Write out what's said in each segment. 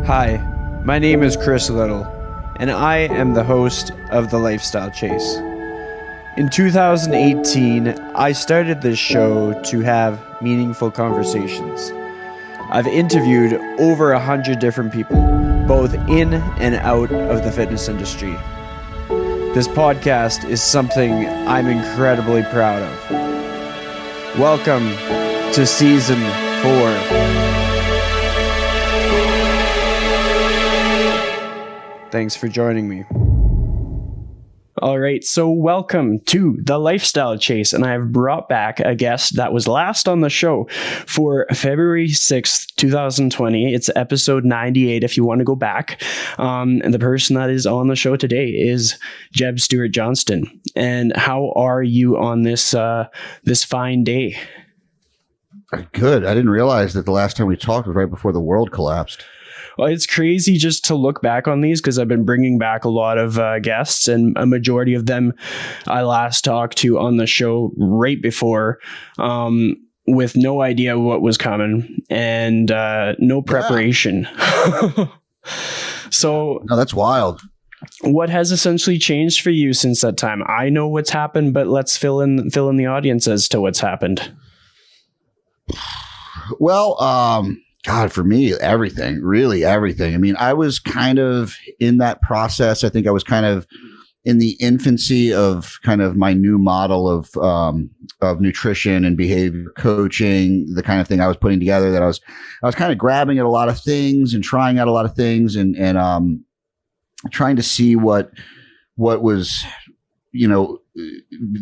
Hi, my name is Chris Little, and I am the host of The Lifestyle Chase. In 2018, I started this show to have meaningful conversations. I've interviewed over 100 different people, both in and out of the fitness industry. This podcast is something I'm incredibly proud of. Welcome to Season 4. Thanks for joining me. All right, so welcome to The Lifestyle Chase, and I have brought back a guest that was last on the show for February 6th, 2020. It's episode 98 if you want to go back. And the person that is on the show today is Jeb Stuart Johnston. And how are you on this fine day? Good. I didn't realize that the last time we talked was right before the world collapsed. Well, it's crazy just to look back on these because I've been bringing back a lot of guests, and a majority of them I last talked to on the show right before with no idea what was coming and no preparation. Yeah. So no, that's wild. What has essentially changed for you since that time? I know what's happened, but let's fill in the audience as to what's happened. Well, God, for me, really everything. I mean, I was kind of in that process. I think I was kind of in the infancy of kind of my new model of nutrition and behavior coaching, the kind of thing I was putting together, that I was kind of grabbing at a lot of things and trying out a lot of things and trying to see what was,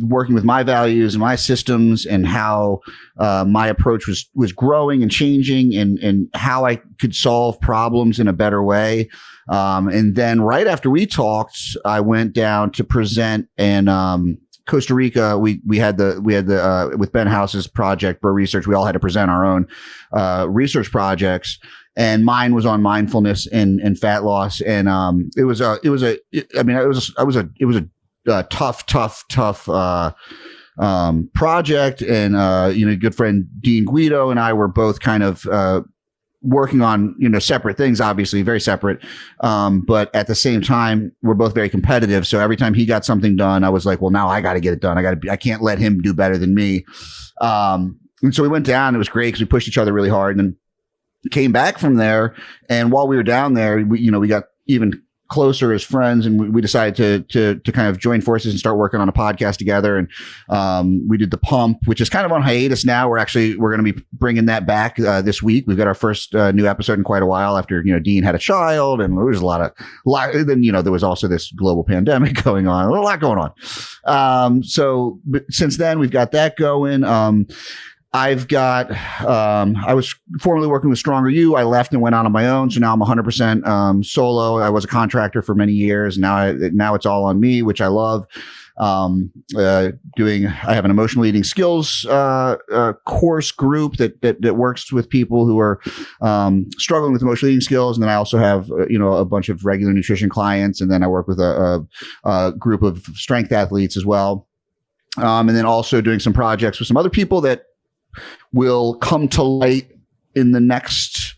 working with my values and my systems, and how my approach was growing and changing, and how I could solve problems in a better way. And then right after we talked, I went down to present in Costa Rica. We had the with Ben House's project, Bro Research. We all had to present our own research projects. And mine was on mindfulness and fat loss. And it was a tough project. And, good friend Dean Guido and I were both kind of working on, separate things, obviously very separate. But at the same time, we're both very competitive. So every time he got something done, I was like, well, now I got to get it done. I can't let him do better than me. And so we went down. It was great because we pushed each other really hard, and then came back from there. And while we were down there, we got even closer as friends, and we decided to kind of join forces and start working on a podcast together. And we did The Pump, which is kind of on hiatus now. We're going to be bringing that back this week. We've got our first new episode in quite a while after Dean had a child, and there was a lot. Then there was also this global pandemic going on, a lot going on. But since then we've got that going. I was formerly working with Stronger You. I left and went out on my own. So now I'm 100% solo. I was a contractor for many years. Now it's all on me, which I love. I have an emotional eating skills course group that works with people who are struggling with emotional eating skills. And then I also have a bunch of regular nutrition clients. And then I work with a group of strength athletes as well. And then also doing some projects with some other people that will come to light in the next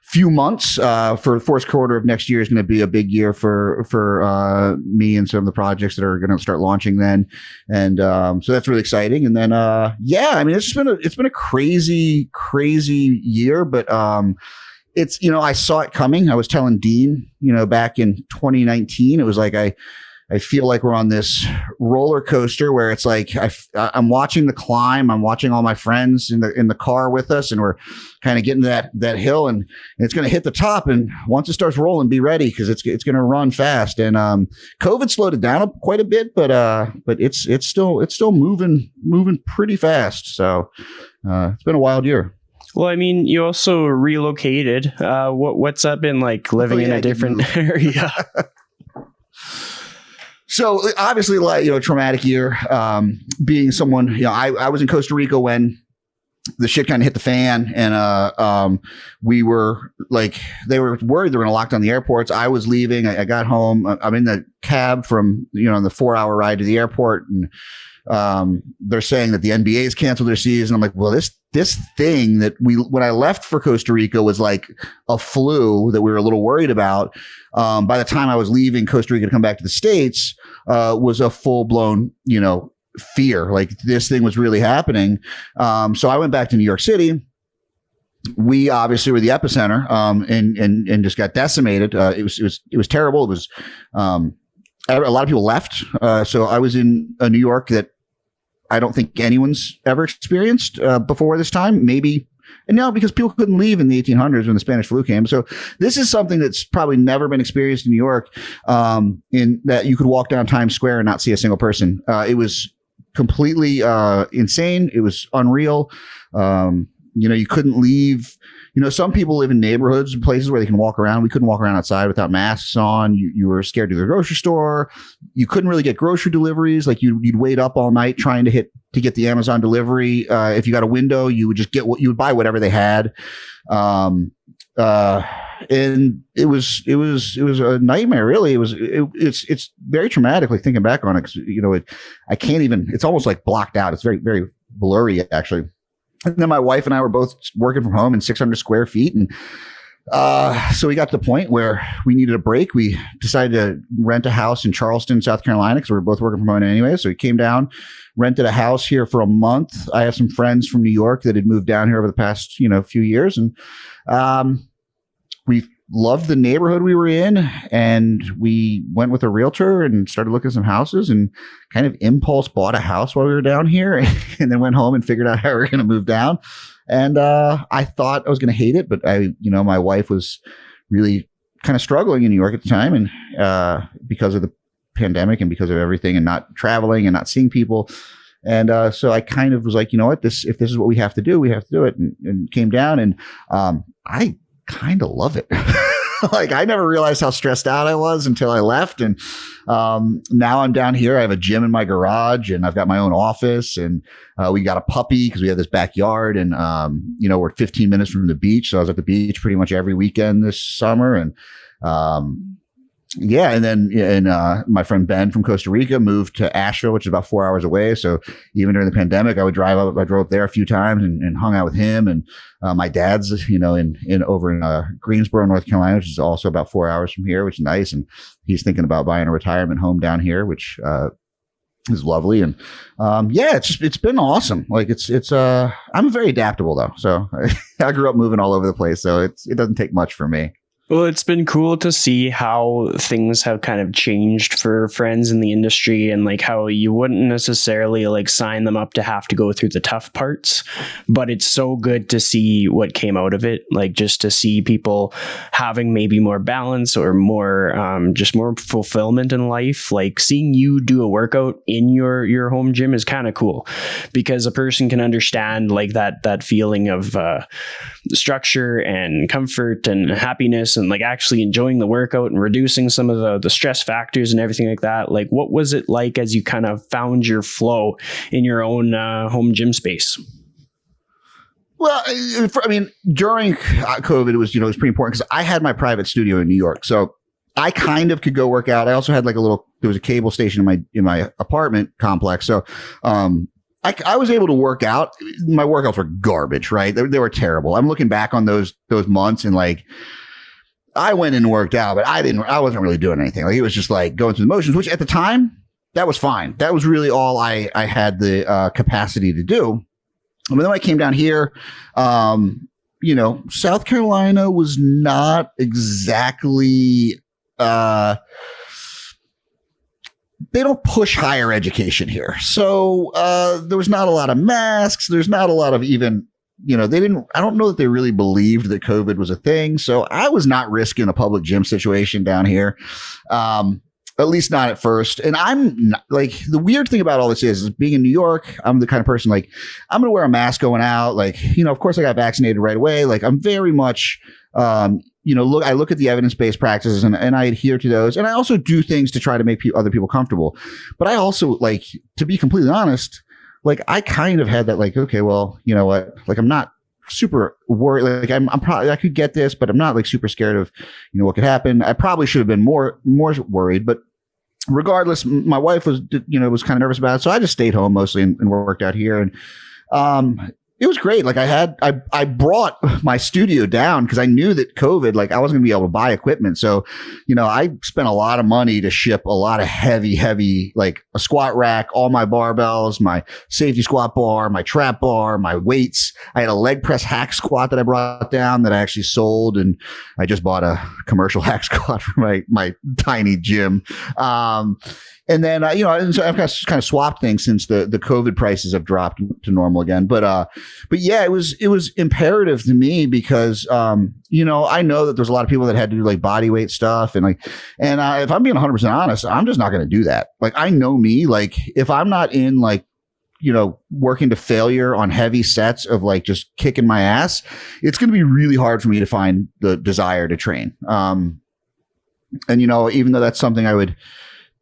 few months. For the fourth quarter of next year is going to be a big year for me and some of the projects that are going to start launching then. And so that's really exciting. And then it's been a crazy year, but it's I saw it coming. I was telling Dean, back in 2019, it was like I feel like we're on this roller coaster where it's like I'm watching the climb. I'm watching all my friends in the car with us, and we're kind of getting that hill, and it's going to hit the top. And once it starts rolling, be ready, because it's going to run fast. And COVID slowed it down quite a bit, but it's still moving pretty fast. So it's been a wild year. Well, I mean, you also relocated. What's that been like living in a different area? So obviously, traumatic year. Being someone, I was in Costa Rica when the shit kind of hit the fan, and we were like, they were worried they were going to lock down the airports. I was leaving. I got home. I'm in the cab from the 4-hour ride to the airport, and They're saying that the NBA's canceled their season. I'm like, well, this thing that when I left for Costa Rica was like a flu that we were a little worried about. By the time I was leaving Costa Rica to come back to the States, was a full blown, fear. Like this thing was really happening. So I went back to New York City. We obviously were the epicenter, and just got decimated. It was terrible. It was, a lot of people left. So I was in New York that I don't think anyone's ever experienced before this time. Maybe, and now because people couldn't leave in the 1800s when the Spanish flu came. So this is something that's probably never been experienced in New York, in that you could walk down Times Square and not see a single person. It was completely insane. It was unreal. You couldn't leave. Some people live in neighborhoods and places where they can walk around. We couldn't walk around outside without masks on. You were scared to go to the grocery store. You couldn't really get grocery deliveries. Like you'd wait up all night trying to get the Amazon delivery. If you got a window, you would just you would buy whatever they had. And it was a nightmare. Really, it's very traumatic. Like thinking back on it, 'cause, I can't even. It's almost like blocked out. It's very, very blurry, actually. And then my wife and I were both working from home in 600 square feet. And so we got to the point where we needed a break. We decided to rent a house in Charleston, South Carolina, because we were both working from home anyway. So we came down, rented a house here for a month. I have some friends from New York that had moved down here over the past, few years. And we loved the neighborhood we were in, and we went with a realtor and started looking at some houses and kind of impulse bought a house while we were down here, and then went home and figured out how we were going to move down. And I thought I was going to hate it, but my wife was really kind of struggling in New York at the time, and because of the pandemic and because of everything and not traveling and not seeing people. And so I kind of was like, if this is what we have to do, we have to do it, and came down, and I kind of love it. Like I never realized how stressed out I was until I left. And now I'm down here. I have a gym in my garage, and I've got my own office, and we got a puppy because we have this backyard, and we're 15 minutes from the beach. So I was at the beach pretty much every weekend this summer. And and then my friend Ben from Costa Rica moved to Asheville, which is about 4 hours away. So even during the pandemic, I drove up there a few times and hung out with him. And my dad's, over in Greensboro, North Carolina, which is also about 4 hours from here, which is nice. And he's thinking about buying a retirement home down here, which is lovely. And it's been awesome. Like I'm very adaptable though. So I grew up moving all over the place. So it doesn't take much for me. Well, it's been cool to see how things have kind of changed for friends in the industry, and like how you wouldn't necessarily like sign them up to have to go through the tough parts, but it's so good to see what came out of it. Like just to see people having maybe more balance or more, just more fulfillment in life. Like seeing you do a workout in your home gym is kind of cool, because a person can understand like that feeling of structure and comfort and happiness, and like actually enjoying the workout and reducing some of the stress factors and everything like that. Like what was it like as you kind of found your flow in your own home gym space? Well, during COVID, it was pretty important because I had my private studio in New York. So I kind of could go work out. I also had there was a cable station in my apartment complex. So, I was able to work out. My workouts were garbage, right? They were terrible. I'm looking back on those months, and like, I went in and worked out, but I wasn't really doing anything. Like it was just like going through the motions, which at the time that was fine. That was really all I had the capacity to do. And then when I came down here, South Carolina was not exactly, they don't push higher education here. So, there was not a lot of masks. There's not a lot of even, I don't know that they really believed that COVID was a thing. So I was not risking a public gym situation down here. At least not at first. And I'm not, like, the weird thing about all this is being in New York, I'm the kind of person like, I'm going to wear a mask going out. Like, of course I got vaccinated right away. Like I'm very much, I look at the evidence-based practices and I adhere to those. And I also do things to try to make other people comfortable. But I also, like, to be completely honest, like I kind of had that, like, okay, well, you know what? Like I'm not super worried. Like I'm probably, I could get this, but I'm not like super scared of, what could happen. I probably should have been more worried, but regardless, my wife was kind of nervous about it. So I just stayed home mostly and worked out here. And, it was great. Like I brought my studio down because I knew that COVID, like I wasn't gonna be able to buy equipment. So, I spent a lot of money to ship a lot of heavy, like a squat rack, all my barbells, my safety squat bar, my trap bar, my weights. I had a leg press hack squat that I brought down that I actually sold. And I just bought a commercial hack squat for my tiny gym. And then, so I've kind of swapped things since the COVID prices have dropped to normal again. But yeah, it was imperative to me because, I know that there's a lot of people that had to do like body weight stuff and if I'm being 100% honest, I'm just not going to do that. Like, I know me, like if I'm not in like, working to failure on heavy sets of like just kicking my ass, it's going to be really hard for me to find the desire to train. And, even though that's something I would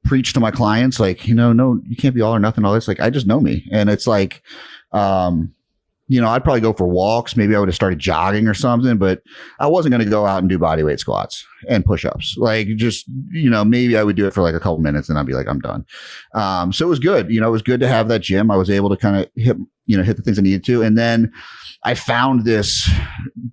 preach to my clients, like, no, you can't be all or nothing, all this. Like, I just know me. And it's like, I'd probably go for walks. Maybe I would have started jogging or something, but I wasn't going to go out and do body weight squats and push-ups. Like, just, maybe I would do it for like a couple minutes and I'd be like, I'm done. So it was good. It was good to have that gym. I was able to kind of hit the things I needed to. And then I found this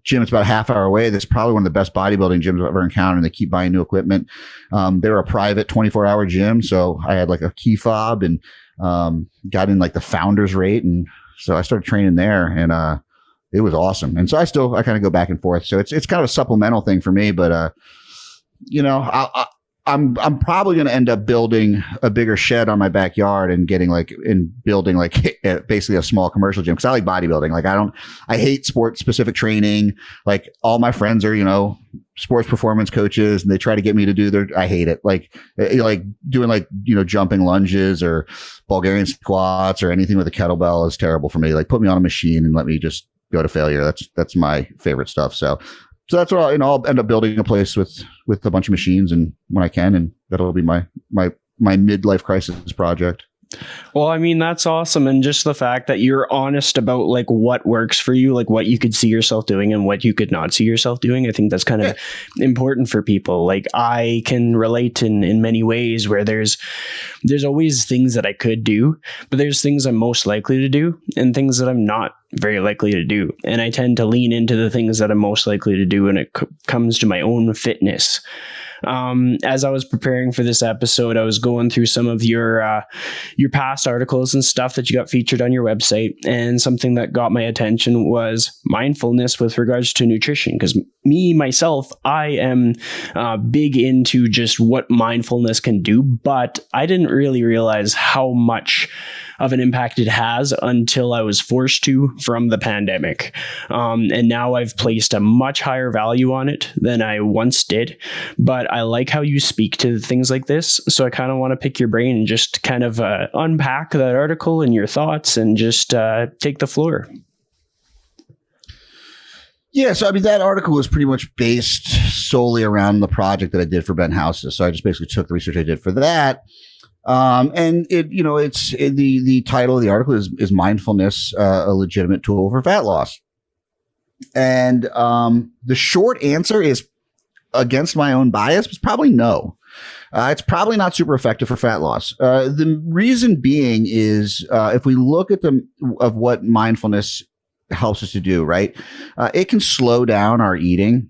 gym. It's about a half hour away. That's probably one of the best bodybuilding gyms I've ever encountered. And they keep buying new equipment. They're a private 24-hour gym. So I had like a key fob and got in like the founder's rate. And so I started training there and it was awesome. And so I kind of go back and forth. So it's kind of a supplemental thing for me. But, I'm probably going to end up building a bigger shed on my backyard and building basically a small commercial gym. Cause I like bodybuilding. Like I hate sport specific training. Like all my friends are, sports performance coaches and they try to get me to do I hate it. Like doing jumping lunges or Bulgarian squats or anything with a kettlebell is terrible for me. Like put me on a machine and let me just go to failure. That's my favorite stuff. So that's what I'll end up building a place with a bunch of machines and when I can, and that'll be my midlife crisis project. Well, I mean, that's awesome. And just the fact that you're honest about like what works for you, like what you could see yourself doing and what you could not see yourself doing. I think that's kind of important for people. Like I can relate in many ways where there's always things that I could do, but there's things I'm most likely to do and things that I'm not very likely to do. And I tend to lean into the things that I'm most likely to do when it comes to my own fitness. As I was preparing for this episode, I was going through some of your past articles and stuff that you got featured on your website. And something that got my attention was mindfulness with regards to nutrition. Because myself, I am big into just what mindfulness can do, but I didn't really realize how much of an impact it has until I was forced to from the pandemic. And now I've placed a much higher value on it than I once did. But I like how you speak to things like this. So I kind of want to pick your brain and just kind of unpack that article and your thoughts and just take the floor. Yeah, so I mean, that article was pretty much based solely around the project that I did for Ben Houses. So I just basically took the research I did for that. And the title of the article is Mindfulness, a legitimate tool for fat loss. And the short answer is, against my own bias, was probably no. It's probably not super effective for fat loss. The reason being is if we look at of what mindfulness helps us to do, right? It can slow down our eating.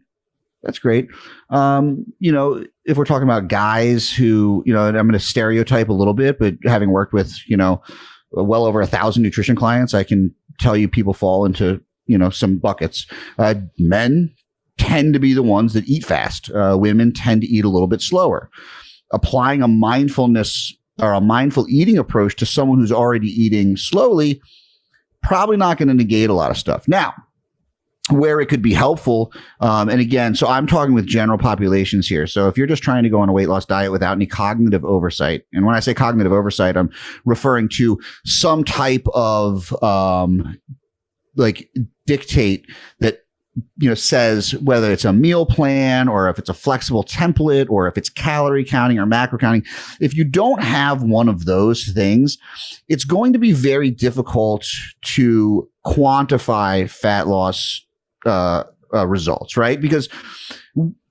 That's great. If we're talking about guys who, and I'm going to stereotype a little bit, but having worked with, well over 1,000 nutrition clients, I can tell you people fall into, some buckets. Men tend to be the ones that eat fast. Women tend to eat a little bit slower. Applying a mindfulness or a mindful eating approach to someone who's already eating slowly, probably not going to negate a lot of stuff. Now, where it could be helpful. And again, so I'm talking with general populations here. So if you're just trying to go on a weight loss diet without any cognitive oversight, and when I say cognitive oversight, I'm referring to some type of dictate that says whether it's a meal plan or if it's a flexible template or if it's calorie counting or macro counting. If you don't have one of those things, it's going to be very difficult to quantify fat loss results, right? Because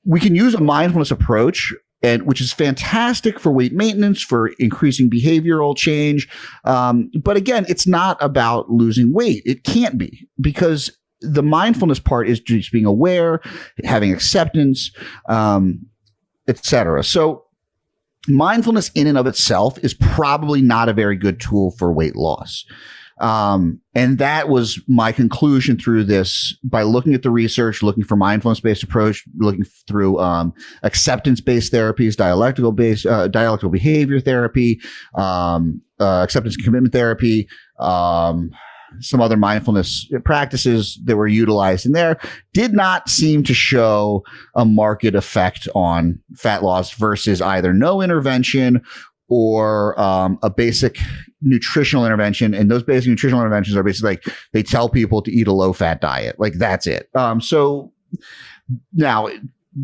we can use a mindfulness approach and which is fantastic for weight maintenance, for increasing behavioral change. But again, it's not about losing weight. It can't be, because the mindfulness part is just being aware, having acceptance, etc. So mindfulness in and of itself is probably not a very good tool for weight loss. And that was my conclusion through this, by looking at the research, looking for mindfulness-based approach, looking through acceptance-based therapies, dialectical behavior therapy, acceptance and commitment therapy, some other mindfulness practices that were utilized in there, did not seem to show a marked effect on fat loss versus either no intervention or a basic nutritional intervention. And those basic nutritional interventions are basically like, they tell people to eat a low-fat diet. Like, that's it. So now,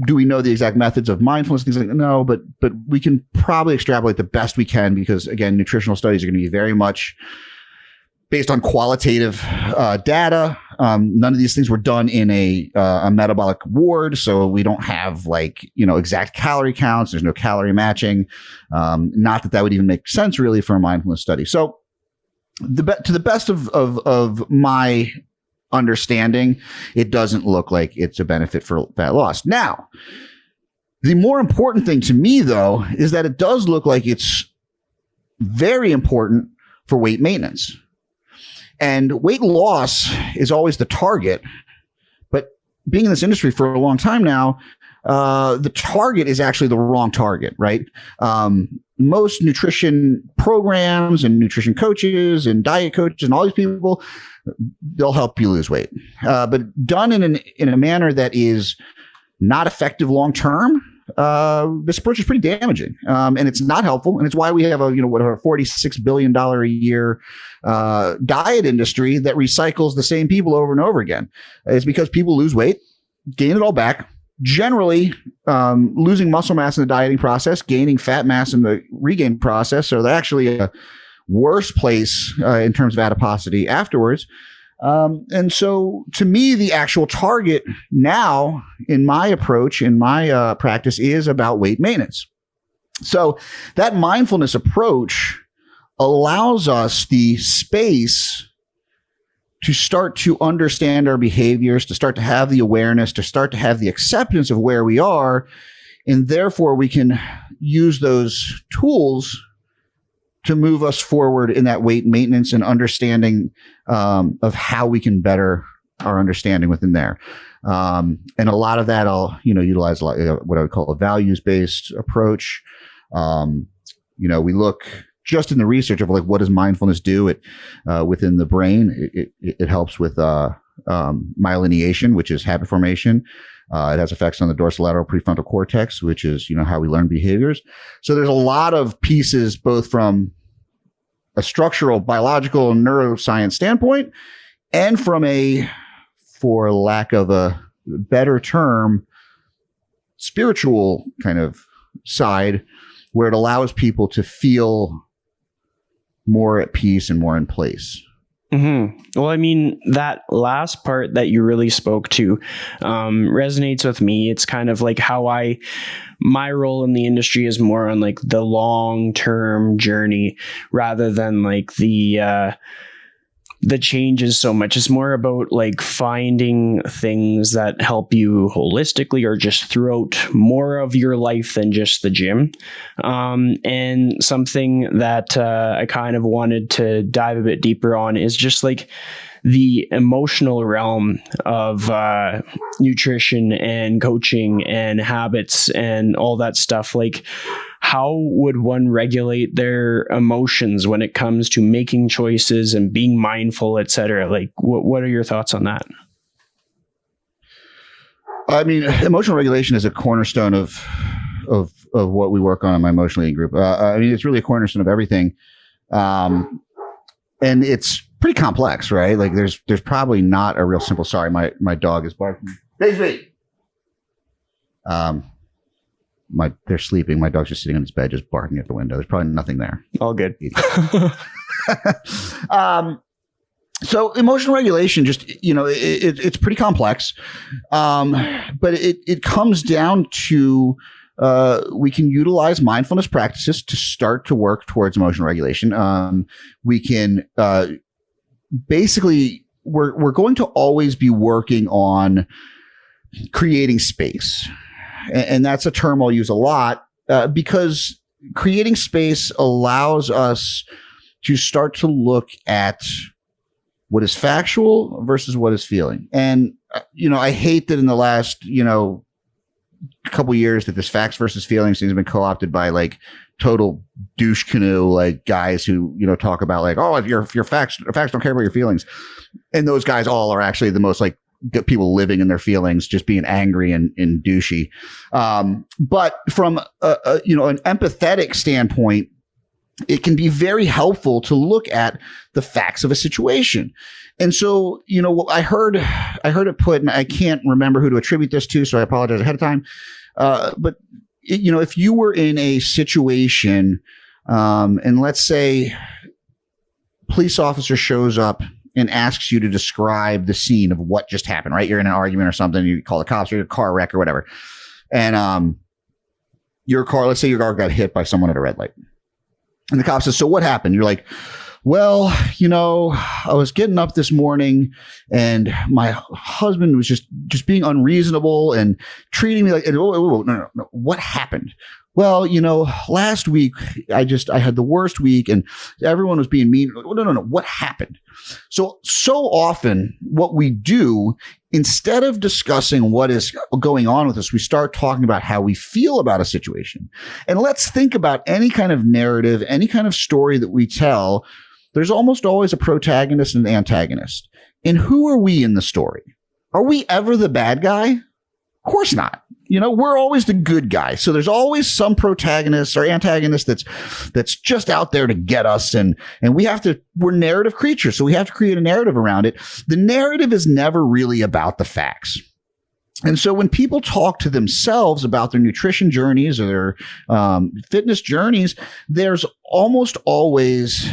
do we know the exact methods of mindfulness? Things like no, but we can probably extrapolate the best we can, because again, nutritional studies are going to be very much based on qualitative data. None of these things were done in a metabolic ward, so we don't have exact calorie counts. There's no calorie matching. Not that would even make sense really for a mindfulness study. So to the best of my understanding, it doesn't look like it's a benefit for fat loss. Now, the more important thing to me, though, is that it does look like it's very important for weight maintenance. And weight loss is always the target, but being in this industry for a long time now, the target is actually the wrong target, right? Most nutrition programs and nutrition coaches and diet coaches and all these people, they'll help you lose weight, but done in a manner that is not effective long term. This approach is pretty damaging, and it's not helpful. And it's why we have a $46 billion a year diet industry that recycles the same people over and over again. It's because people lose weight, gain it all back, generally losing muscle mass in the dieting process, gaining fat mass in the regain process. So they're actually a worse place in terms of adiposity afterwards. And so to me, the actual target now in my approach, in my practice, is about weight maintenance. So that mindfulness approach allows us the space to start to understand our behaviors, to start to have the awareness, to start to have the acceptance of where we are. And therefore we can use those tools to move us forward in that weight maintenance and understanding of how we can better our understanding within there. And a lot of that I'll utilize what I would call a values-based approach. We look just in the research of what does mindfulness do within the brain. It helps with myeliniation, which is habit formation. It has effects on the dorsolateral prefrontal cortex, which is how we learn behaviors. So there's a lot of pieces, both from a structural, biological, neuroscience standpoint, and from for lack of a better term, spiritual kind of side, where it allows people to feel more at peace and more in place. Mm-hmm. Well, I mean, that last part that you really spoke to resonates with me. It's kind of like how my role in the industry is more on the long-term journey rather than the changes so much. It's more about finding things that help you holistically or just throughout more of your life than just the gym. And something that I kind of wanted to dive a bit deeper on is just the emotional realm of nutrition and coaching and habits and all that stuff. How would one regulate their emotions when it comes to making choices and being mindful, etc.? What are your thoughts on that? I mean, emotional regulation is a cornerstone of what we work on in my emotional eating group. It's really a cornerstone of everything. And it's pretty complex, right? There's probably not a real simple, sorry, my dog is barking. Daisy! They're sleeping. My dog's just sitting on his bed, just barking at the window. There's probably nothing there. All good. So emotional regulation, just, it's pretty complex. But it comes down to we can utilize mindfulness practices to start to work towards emotional regulation. We can basically, we're going to always be working on creating space. And that's a term I'll use a lot because creating space allows us to start to look at what is factual versus what is feeling. And, I hate that in the last, couple years that this facts versus feelings thing has been co-opted by like total douche canoe, like guys who, talk about like, oh, if your facts don't care about your feelings. And those guys all are actually the most like people living in their feelings, just being angry and douchey. But from an empathetic standpoint, it can be very helpful to look at the facts of a situation. And so, I heard it put, and I can't remember who to attribute this to, so I apologize ahead of time. But if you were in a situation, and let's say police officer shows up and asks you to describe the scene of what just happened, right? You're in an argument or something, you call the cops, or your car wreck or whatever. And your car, let's say your car got hit by someone at a red light. And the cop says, so what happened? You're like, well, I was getting up this morning and my husband was just being unreasonable and treating me like, no. What happened? Well, last week I had the worst week and everyone was being mean. No. What happened? So often what we do, instead of discussing what is going on with us, we start talking about how we feel about a situation. And let's think about any kind of narrative, any kind of story that we tell. There's almost always a protagonist and an antagonist. And who are we in the story? Are we ever the bad guy? Of course not. We're always the good guy. So there's always some protagonist or antagonist that's just out there to get us. And we're narrative creatures. So we have to create a narrative around it. The narrative is never really about the facts. And so when people talk to themselves about their nutrition journeys or their fitness journeys, there's almost always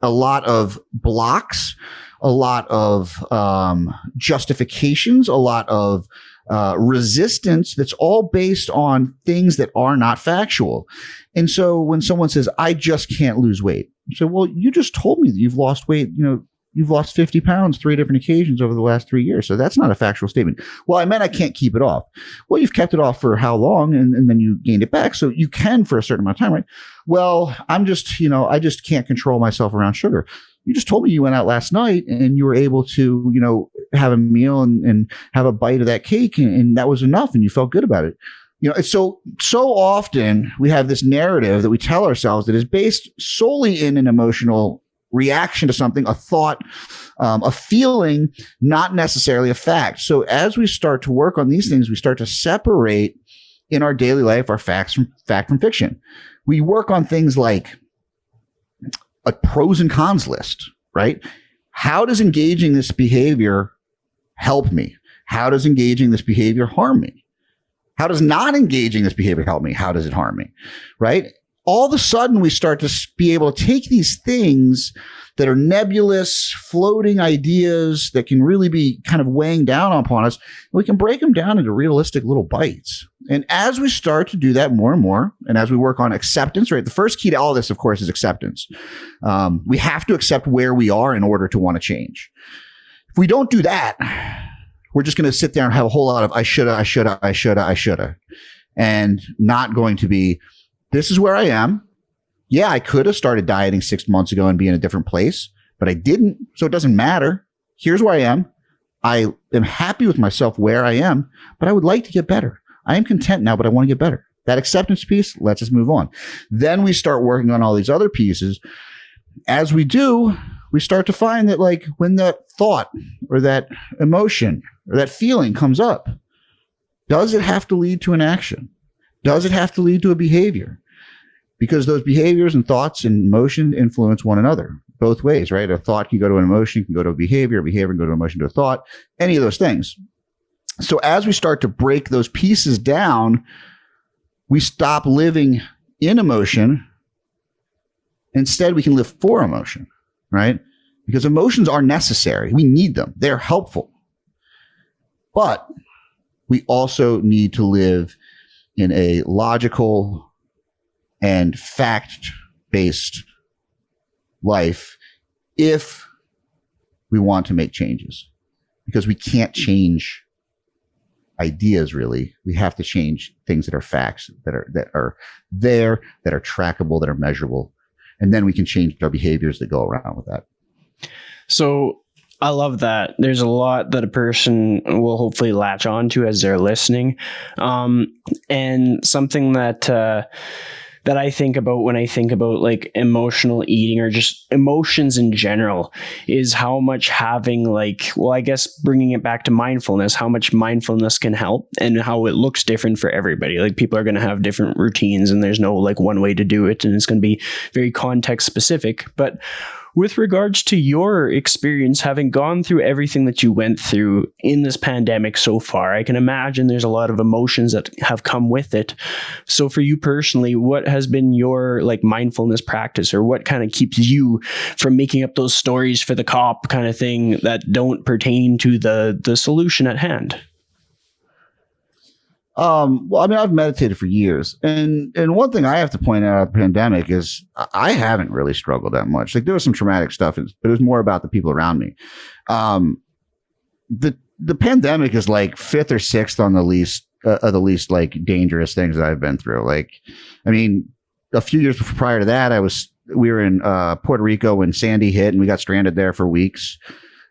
a lot of blocks, a lot of justifications, a lot of resistance that's all based on things that are not factual. And so when someone says, I just can't lose weight, you say, well, you just told me that you've lost weight, you've lost 50 pounds 3 different occasions over the last 3 years. So that's not a factual statement. Well, I meant I can't keep it off. Well, you've kept it off for how long? And then you gained it back. So you can for a certain amount of time, right? Well, I just can't control myself around sugar. You just told me you went out last night and you were able to, have a meal and have a bite of that cake and that was enough and you felt good about it. So often we have this narrative that we tell ourselves that is based solely in an emotional reaction to something, a thought, a feeling, not necessarily a fact. So as we start to work on these things, we start to separate in our daily life our fact from fiction. We work on things like a pros and cons list, right? How does engaging this behavior help me? How does engaging this behavior harm me? How does not engaging this behavior help me? How does it harm me? Right? All of a sudden, we start to be able to take these things that are nebulous, floating ideas that can really be kind of weighing down upon us. We can break them down into realistic little bites. And as we start to do that more and more, and as we work on acceptance, right? The first key to all this, of course, is acceptance. We have to accept where we are in order to want to change. If we don't do that, we're just going to sit there and have a whole lot of I shoulda, and not going to be, this is where I am. Yeah, I could have started dieting 6 months ago and be in a different place, but I didn't. So it doesn't matter. Here's where I am. I am happy with myself where I am, but I would like to get better. I am content now, but I want to get better. That acceptance piece lets us move on. Then we start working on all these other pieces. As we do, we start to find that like when that thought or that emotion or that feeling comes up, does it have to lead to an action? Does it have to lead to a behavior? Because those behaviors and thoughts and emotion influence one another both ways, right? A thought can go to an emotion, can go to a behavior can go to an emotion to a thought, any of those things. So as we start to break those pieces down, we stop living in emotion. Instead, we can live for emotion, right? Because emotions are necessary. We need them. They're helpful. But we also need to live in a logical and fact-based life if we want to make changes, because we can't change ideas. Really, we have to change things that are facts, that are there, that are trackable, that are measurable, and then we can change our behaviors that go around with that. So I love that. There's a lot that a person will hopefully latch onto as they're listening, and something that I think about when I think about like emotional eating or just emotions in general is how much having I guess bringing it back to mindfulness, how much mindfulness can help and how it looks different for everybody. Like people are going to have different routines and there's no like one way to do it, and it's going to be very context specific. But with regards to your experience, having gone through everything that you went through in this pandemic so far, I can imagine there's a lot of emotions that have come with it. So for you personally, what has been your like mindfulness practice, or what kind of keeps you from making up those stories for the cop kind of thing that don't pertain to the solution at hand? Well, I mean, I've meditated for years, and one thing I have to point out of the pandemic is I haven't really struggled that much. Like there was some traumatic stuff, but it was more about the people around me. The pandemic is like fifth or sixth on the least of the least like dangerous things that I've been through. Like, I mean, a few years prior to that, we were in Puerto Rico when Sandy hit, and we got stranded there for weeks.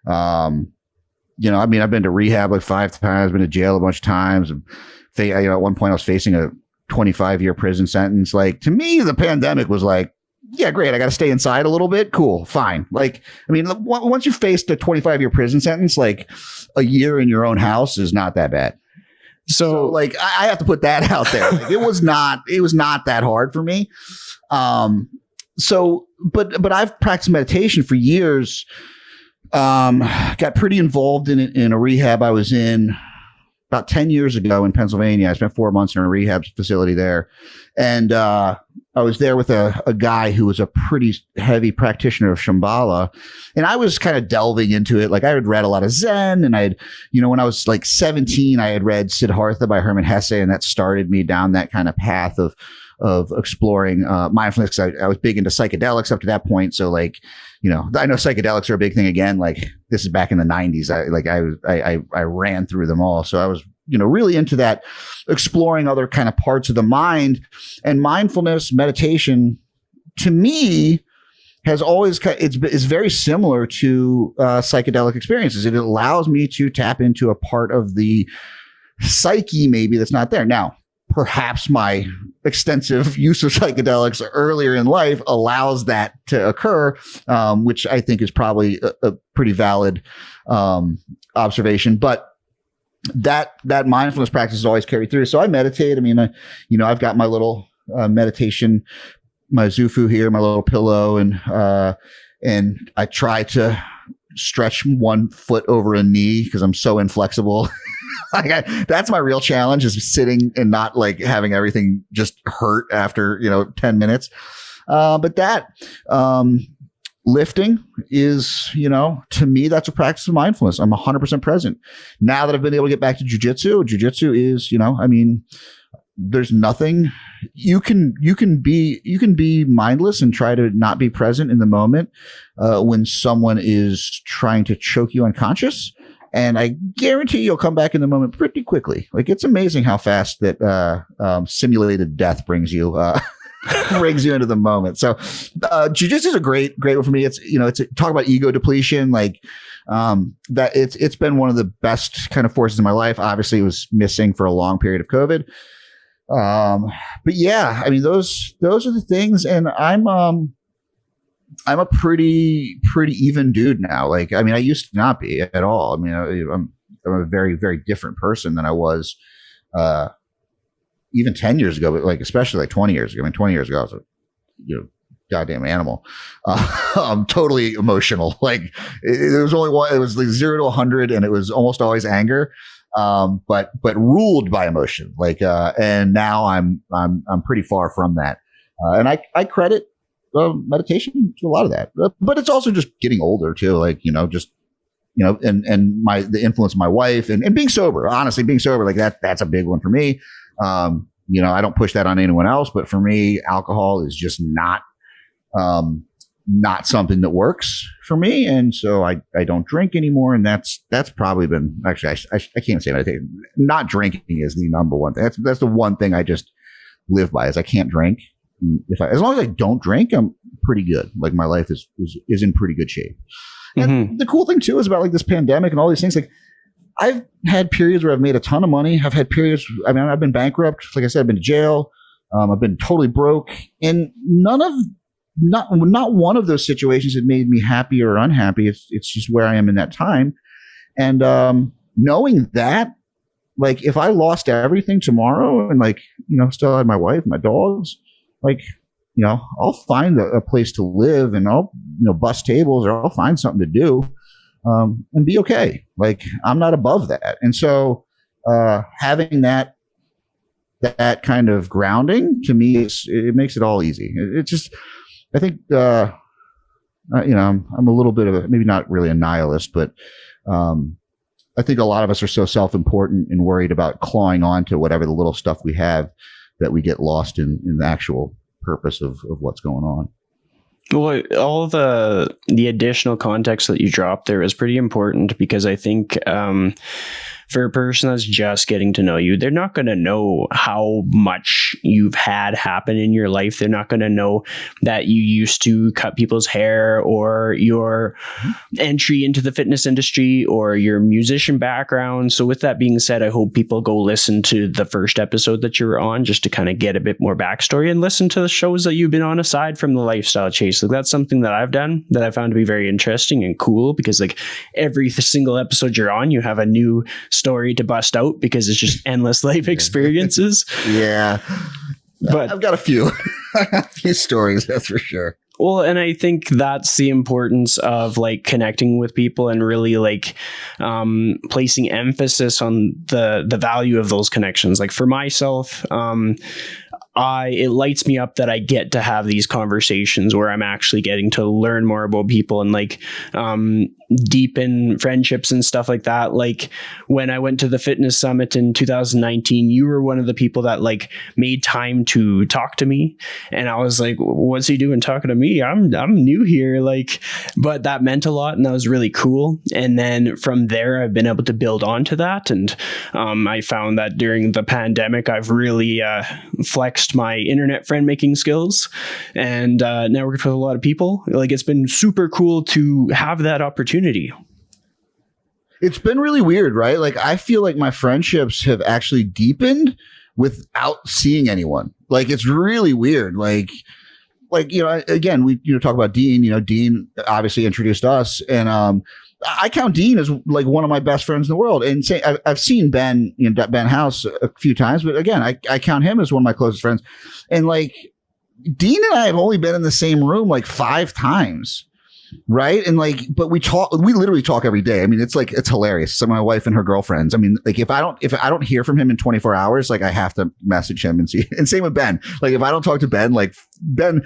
I mean, I've been to rehab like 5 times, been to jail a bunch of times. At one point I was facing a 25-year prison sentence. Like, to me, the pandemic was like, yeah, great. I got to stay inside a little bit. Cool. Fine. Like, I mean, once you faced a 25-year prison sentence, like a year in your own house is not that bad. So like, I have to put that out there. Like, it was not that hard for me. But I've practiced meditation for years. Got pretty involved in a rehab I was in about 10 years ago in Pennsylvania. I spent 4 months in a rehab facility there. And I was there with a guy who was a pretty heavy practitioner of Shambhala. And I was kind of delving into it. Like I had read a lot of Zen, and when I was like 17, I had read Siddhartha by Hermann Hesse, and that started me down that kind of path of exploring mindfulness, because I was big into psychedelics up to that point. So like, I know psychedelics are a big thing again. Like this is back in the 90s. I ran through them all. So I was, really into that, exploring other kind of parts of the mind. And mindfulness meditation, to me, has always it's very similar to psychedelic experiences. It allows me to tap into a part of the psyche maybe that's not there now. Perhaps my extensive use of psychedelics earlier in life allows that to occur, which I think is probably a pretty valid observation. But that mindfulness practice is always carried through. So I meditate. I mean, I've got my little meditation, my Zufu here, my little pillow, and I try to stretch one foot over a knee because I'm so inflexible. That's my real challenge, is sitting and not like having everything just hurt after 10 minutes. But that lifting is, to me, that's a practice of mindfulness. I'm 100% present. Now that I've been able to get back to jiu-jitsu is, I mean, there's nothing you can be mindless and try to not be present in the moment when someone is trying to choke you unconscious. And I guarantee you'll come back in the moment pretty quickly. Like, it's amazing how fast that simulated death brings you into the moment. So jiu-jitsu is a great one for me. It's talk about ego depletion. Like that it's been one of the best kind of forces in my life. Obviously, it was missing for a long period of COVID. But yeah, I mean, those are the things. And I'm a pretty even dude now. Like, I mean, I used to not be at all. I mean, I'm a very, very different person than I was, even 10 years ago, but like, especially like 20 years ago. I mean, 20 years ago, I was a, goddamn animal. I'm totally emotional. Like it was only one, it was like 0 to 100, and it was almost always anger. But ruled by emotion. Like, and now I'm pretty far from that. And I credit meditation to a lot of that, but it's also just getting older too. Like, and the influence of my wife and being sober, honestly, being sober, like that's a big one for me. I don't push that on anyone else, but for me, alcohol is just not something that works for me. And so I don't drink anymore. And that's probably been, actually, I can't say that. I think not drinking is the number one thing. That's the one thing I just live by is I can't drink. As long as I don't drink, I'm pretty good. Like my life is in pretty good shape. And the cool thing too is about like this pandemic and all these things, like I've had periods where I've made a ton of money. I've had periods, I've been bankrupt. Like I said, I've been to jail. I've been totally broke, and not one of those situations had made me happy or unhappy. It's just where I am in that time. And knowing that, like if I lost everything tomorrow and like, still had my wife, my dogs, like, I'll find a place to live and I'll, bust tables or I'll find something to do and be okay. Like I'm not above that. And so having that kind of grounding to me, it makes it all easy. It just, I think, I'm a little bit of maybe not really a nihilist, but I think a lot of us are so self-important and worried about clawing on to whatever the little stuff we have that we get lost in the actual purpose of what's going on. Well, all the additional context that you dropped there is pretty important because I think for a person that's just getting to know you, they're not going to know how much you've had happen in your life. They're not going to know that you used to cut people's hair or your entry into the fitness industry or your musician background. So with that being said, I hope people go listen to the first episode that you were on just to kind of get a bit more backstory and listen to the shows that you've been on aside from the Lifestyle Chase. Like that's something that I've done that I found to be very interesting and cool because like every single episode you're on, you have a new story to bust out because it's just endless life experiences. Yeah. But I've got a few stories, that's for sure. Well, and I think that's the importance of like connecting with people and really like placing emphasis on the value of those connections. Like for myself, it lights me up that I get to have these conversations where I'm actually getting to learn more about people and like deepen friendships and stuff like that. Like when I went to the fitness summit in 2019, you were one of the people that like made time to talk to me. And I was like, what's he doing talking to me? I'm new here. Like, but that meant a lot and that was really cool. And then from there, I've been able to build onto that. And I found that during the pandemic, I've really flexed my internet friend making skills and networked with a lot of people. Like it's been super cool to have that opportunity. It's been really weird, right? Like I feel like my friendships have actually deepened without seeing anyone. Like it's really weird. Like again, we talk about Dean. Dean obviously introduced us, and I count Dean as like one of my best friends in the world. And I've seen Ben, Ben House a few times, but again, I count him as one of my closest friends. And like Dean and I have only been in the same room like 5 times. Right. And like, but we literally talk every day. I mean, it's hilarious. So my wife and her girlfriends, I mean, like if I don't hear from him in 24 hours, like I have to message him and see, and same with Ben. Like if I don't talk to Ben, like Ben's,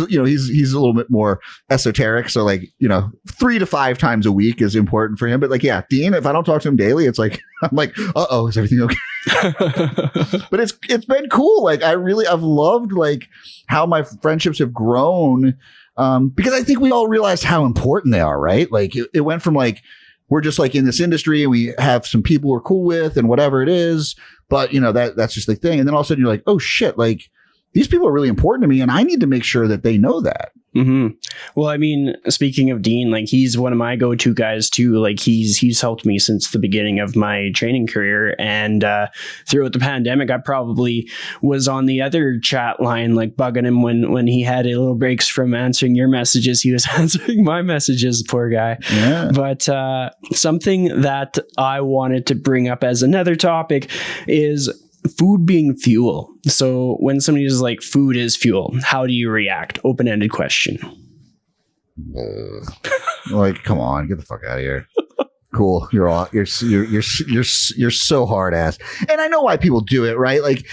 he's a little bit more esoteric. So like, 3 to 5 times a week is important for him. But like, yeah, Dean, if I don't talk to him daily, it's like, I'm like, uh-oh, is everything okay? But it's been cool. Like I've loved like how my friendships have grown. Because I think we all realized how important they are, right? Like it went from like, we're just like in this industry and we have some people we're cool with and whatever it is, but that's just the thing. And then all of a sudden you're like, oh shit, like these people are really important to me and I need to make sure that they know that. Mm-hmm. Well, I mean, speaking of Dean, like he's one of my go-to guys too. Like he's helped me since the beginning of my training career, and throughout the pandemic, I probably was on the other chat line, like bugging him when he had a little breaks from answering your messages. He was answering my messages, poor guy. Yeah. But something that I wanted to bring up as another topic is food being fuel. So when somebody is like, food is fuel, how do you react? Open-ended question. Like, come on, get the fuck out of here. Cool. You're so hard ass. And I know why people do it, right? Like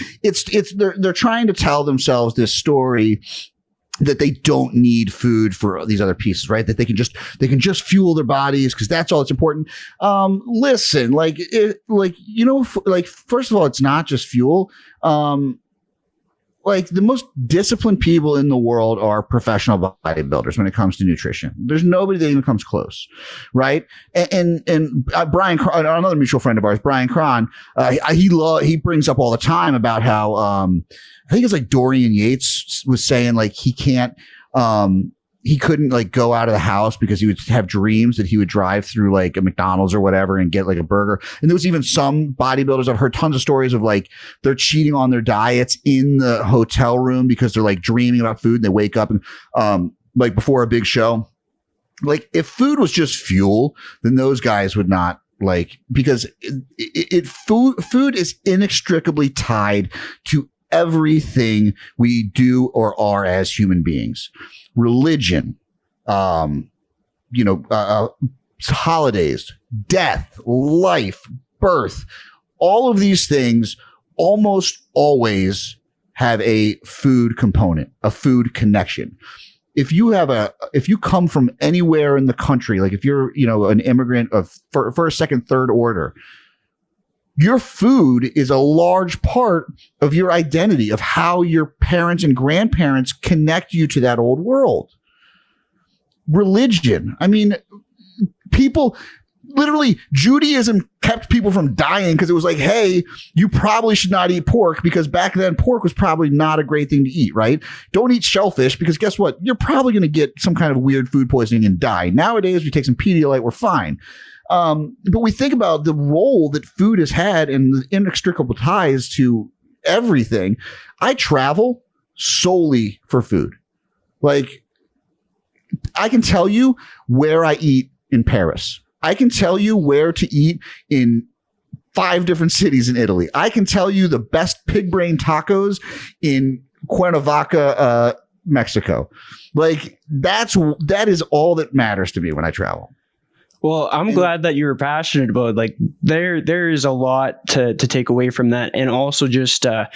they're trying to tell themselves this story that they don't need food for these other pieces, right? That they can just fuel their bodies because that's all that's important. Listen, first of all, it's not just fuel. like the most disciplined people in the world are professional bodybuilders when it comes to nutrition. There's nobody that even comes close, right? And Brian, another mutual friend of ours, Brian Cron, he brings up all the time about how I think it's like Dorian Yates was saying like he couldn't like go out of the house because he would have dreams that he would drive through like a McDonald's or whatever and get like a burger. And there was even some bodybuilders, I've heard tons of stories of like they're cheating on their diets in the hotel room because they're like dreaming about food and they wake up and like before a big show. Like if food was just fuel, then those guys would not like, because food is inextricably tied to everything we do or are as human beings. Religion, holidays, death, life, birth, all of these things almost always have a food component, a food connection. If you come from anywhere in the country, like if you're, an immigrant of first, second, third order, your food is a large part of your identity, of how your parents and grandparents connect you to that old world. Religion. I mean, people, literally, Judaism kept people from dying because it was like, hey, you probably should not eat pork because back then pork was probably not a great thing to eat, right? Don't eat shellfish because guess what? You're probably going to get some kind of weird food poisoning and die. Nowadays, we take some Pedialyte, we're fine. But we think about the role that food has had and the inextricable ties to everything. I travel solely for food. Like, I can tell you where I eat in Paris. I can tell you where to eat in 5 different cities in Italy. I can tell you the best pig brain tacos in Cuernavaca, Mexico. Like, that is all that matters to me when I travel. Well, I'm glad that you were passionate about it. Like there is a lot to take away from that, and also just the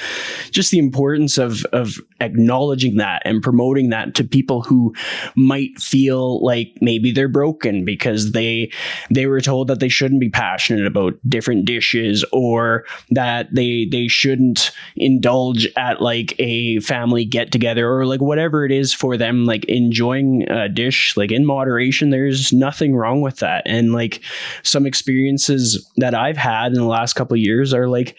importance of acknowledging that and promoting that to people who might feel like maybe they're broken because they were told that they shouldn't be passionate about different dishes, or that they shouldn't indulge at like a family get together, or like whatever it is for them, like enjoying a dish like in moderation. There's nothing wrong with that. And like some experiences that I've had in the last couple of years are like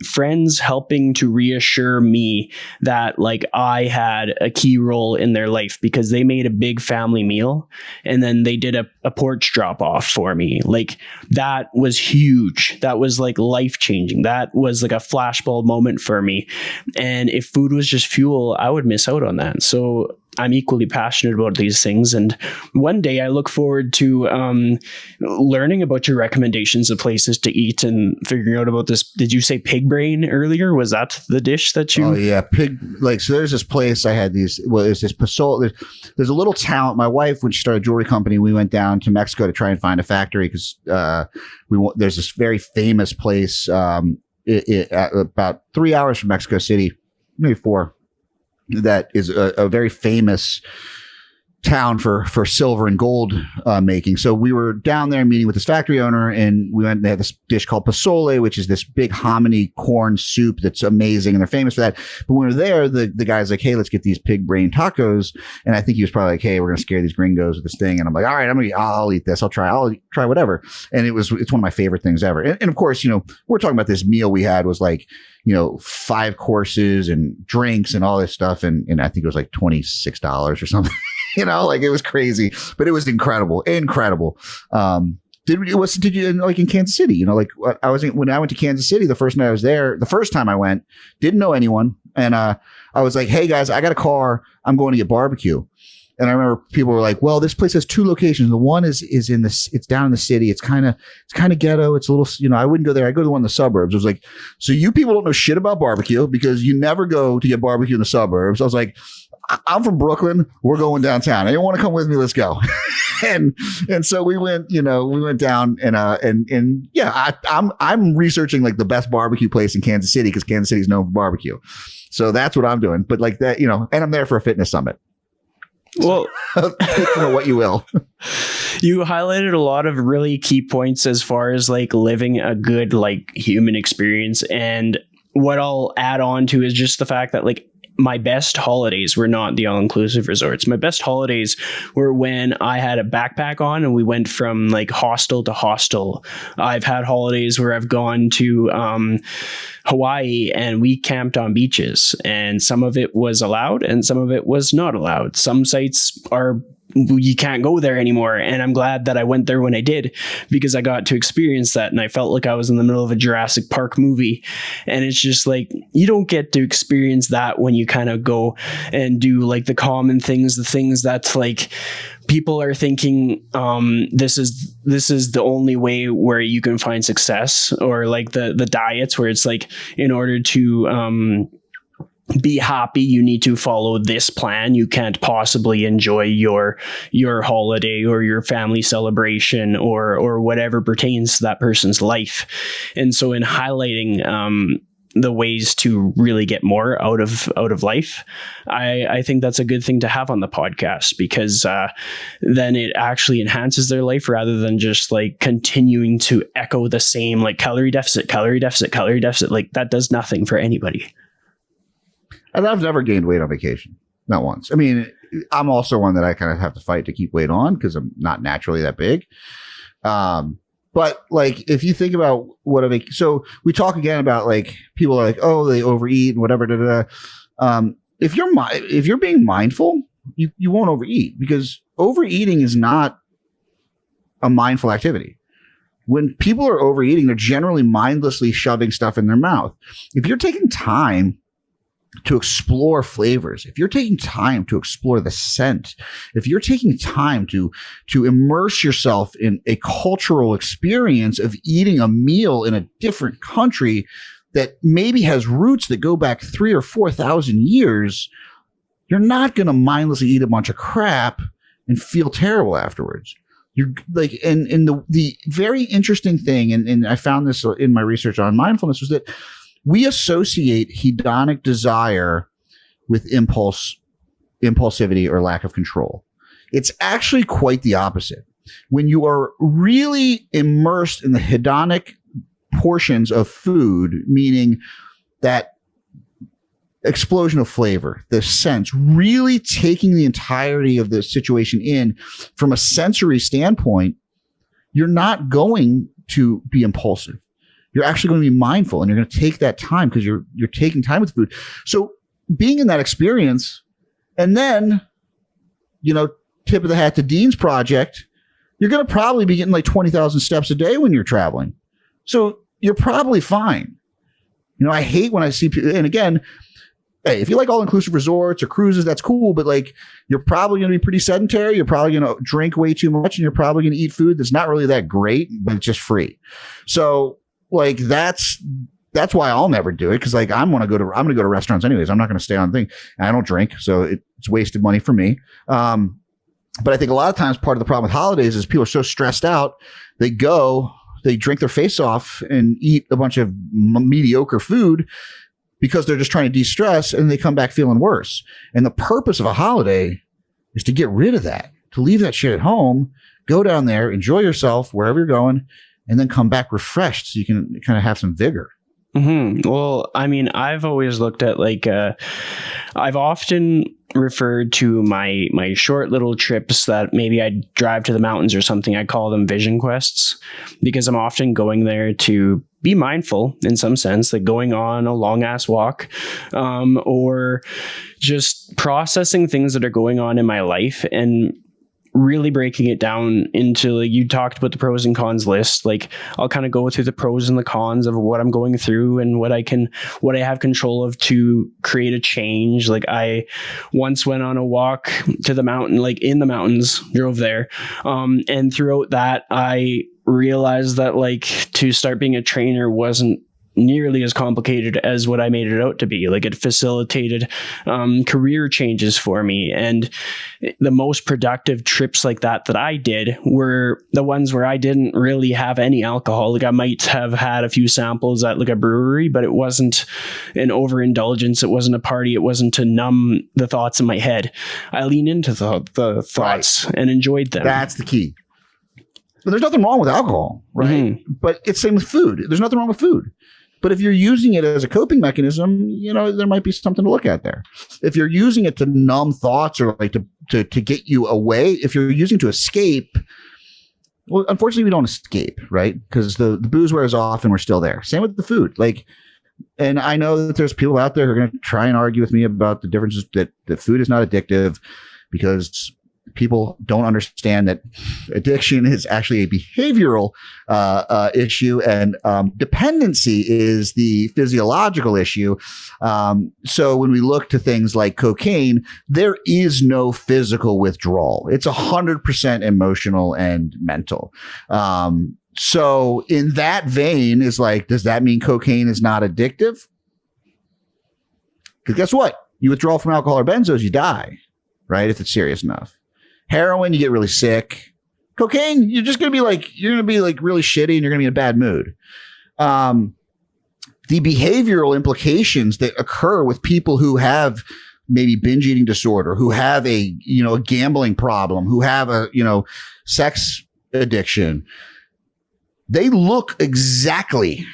friends helping to reassure me that like I had a key role in their life because they made a big family meal and then they did a porch drop off for me. Like that was huge. That was like life changing. That was like a flashbulb moment for me. And if food was just fuel, I would miss out on that. So I'm equally passionate about these things. And one day I look forward to learning about your recommendations of places to eat and figuring out about this. Did you say pig brain earlier? Was that the dish that you... Oh, yeah. Pig. Like, so there's this place I had these... Well, there's this pozole. There's a little town. My wife, when she started a jewelry company, we went down to Mexico to try and find a factory because there's this very famous place about 3 hours from Mexico City, maybe 4. That is a very famous town for silver and gold making. So we were down there meeting with this factory owner, and we went. They had this dish called pozole, which is this big hominy corn soup that's amazing, and they're famous for that. But when we were there, the guy's like, "Hey, let's get these pig brain tacos." And I think he was probably like, "Hey, we're gonna scare these gringos with this thing." And I'm like, "All right, I'll eat this. I'll try whatever." And it's one of my favorite things ever. And of course, we're talking about this meal we had was like, 5 courses and drinks and all this stuff. And I think it was like $26 or something, like it was crazy, but it was incredible. Did you like in Kansas City, when I went to Kansas City, the first night I was there, the first time I went, didn't know anyone. And I was like, hey guys, I got a car. I'm going to get barbecue. And I remember people were like, well, this place has 2 locations. The one is in this, it's down in the city. It's kind of ghetto. It's a little, I wouldn't go there. I go to the one in the suburbs. I was like, so you people don't know shit about barbecue because you never go to get barbecue in the suburbs. I was like, I'm from Brooklyn. We're going downtown. Anyone want to come with me? Let's go. and so we went down and yeah, I'm researching like the best barbecue place in Kansas City because Kansas City is known for barbecue. So that's what I'm doing. But like that, and I'm there for a fitness summit. Well, what you will. You highlighted a lot of really key points as far as like living a good like human experience. And what I'll add on to is just the fact that like my best holidays were not the all-inclusive resorts. My best holidays were when I had a backpack on and we went from like hostel to hostel. I've had holidays where I've gone to Hawaii and we camped on beaches, and some of it was allowed and some of it was not allowed. Some sites are you can't go there anymore. And I'm glad that I went there when I did, because I got to experience that. And I felt like I was in the middle of a Jurassic Park movie. And it's just like, you don't get to experience that when you kind of go and do like the common things, the things that's like, people are thinking this is the only way where you can find success, or like the diets where it's like, in order to be happy, you need to follow this plan. You can't possibly enjoy your holiday or your family celebration or whatever pertains to that person's life. And so in highlighting the ways to really get more out of life, I think that's a good thing to have on the podcast, because then it actually enhances their life rather than just like continuing to echo the same like calorie deficit. Like that does nothing for anybody. And I've never gained weight on vacation. Not once. I mean, I'm also one that I kind of have to fight to keep weight on because I'm not naturally that big. But like, if you think about so we talk again about like, people are like, oh, they overeat and whatever. If you're being mindful, you won't overeat, because overeating is not a mindful activity. When people are overeating, they're generally mindlessly shoving stuff in their mouth. If you're taking time to explore flavors, if you're taking time to explore the scent, if you're taking time to immerse yourself in a cultural experience of eating a meal in a different country that maybe has roots that go back 3,000 or 4,000 years, you're not going to mindlessly eat a bunch of crap and feel terrible afterwards. You're like, and the very interesting thing, and I found this in my research on mindfulness, was that we associate hedonic desire with impulsivity or lack of control. It's actually quite the opposite. When you are really immersed in the hedonic portions of food, meaning that explosion of flavor, the sense, really taking the entirety of the situation in from a sensory standpoint, you're not going to be impulsive. You're actually going to be mindful, and you're going to take that time because you're taking time with food. So being in that experience, and then, tip of the hat to Dean's project, you're going to probably be getting like 20,000 steps a day when you're traveling. So you're probably fine. I hate when I see people, and again, hey, if you like all-inclusive resorts or cruises, that's cool, but like, you're probably going to be pretty sedentary. You're probably going to drink way too much, and you're probably going to eat food that's not really that great, but it's just free. So like, that's why I'll never do it. Cause like, I'm going to go to restaurants anyways. I'm not going to stay on the thing. And I don't drink. So it's wasted money for me. But I think a lot of times part of the problem with holidays is people are so stressed out. They drink their face off and eat a bunch of mediocre food because they're just trying to de-stress, and they come back feeling worse. And the purpose of a holiday is to get rid of that, to leave that shit at home, go down there, enjoy yourself wherever you're going, and then come back refreshed so you can kind of have some vigor. Mm-hmm. Well, I mean, I've always looked at like, I've often referred to my short little trips that maybe I drive to the mountains or something. I call them vision quests, because I'm often going there to be mindful in some sense, like going on a long ass walk, or just processing things that are going on in my life and really breaking it down into, like, you talked about the pros and cons list. Like, I'll kind of go through the pros and the cons of what I'm going through and what I have control of to create a change. Like, I once went on a walk to the mountain, like in the mountains, drove there. And throughout that, I realized that like to start being a trainer wasn't nearly as complicated as what I made it out to be. Like, it facilitated career changes for me. And the most productive trips like that I did were the ones where I didn't really have any alcohol. Like, I might have had a few samples at like a brewery, but it wasn't an overindulgence. It wasn't a party. It wasn't to numb the thoughts in my head. I leaned into the thoughts and enjoyed them. That's the key. But there's nothing wrong with alcohol, right? Mm-hmm. But it's same with food. There's nothing wrong with food. But if you're using it as a coping mechanism, there might be something to look at there. If you're using it to numb thoughts or like to get you away, if you're using it to escape, well, unfortunately, we don't escape, right? Because the booze wears off and we're still there. Same with the food. And I know that there's people out there who are going to try and argue with me about the differences that food is not addictive, because people don't understand that addiction is actually a behavioral issue, and dependency is the physiological issue. So when we look to things like cocaine, there is no physical withdrawal. It's 100% emotional and mental. So in that vein is like, does that mean cocaine is not addictive? Because guess what? You withdraw from alcohol or benzos, you die, right? If it's serious enough. Heroin, you get really sick. Cocaine, you're going to be really shitty and you're going to be in a bad mood. The behavioral implications that occur with people who have maybe binge eating disorder, who have a gambling problem, who have a, sex addiction, they look exactly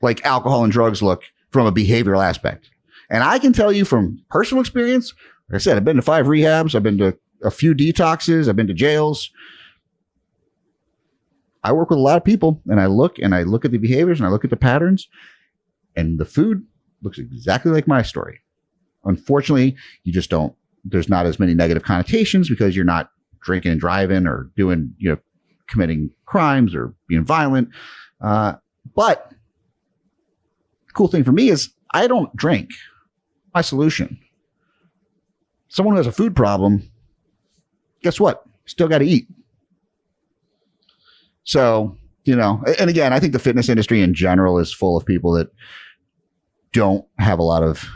like alcohol and drugs look from a behavioral aspect. And I can tell you from personal experience, like I said, I've been to 5 rehabs. I've been to a few detoxes. I've been to jails. I work with a lot of people, and I look at the behaviors and I look at the patterns, and the food looks exactly like my story. Unfortunately, you just don't, there's not as many negative connotations because you're not drinking and driving or doing, committing crimes or being violent. But the cool thing for me is I don't drink. My solution. Someone who has a food problem, guess what? Still got to eat. So, and again, I think the fitness industry in general is full of people that don't have a lot of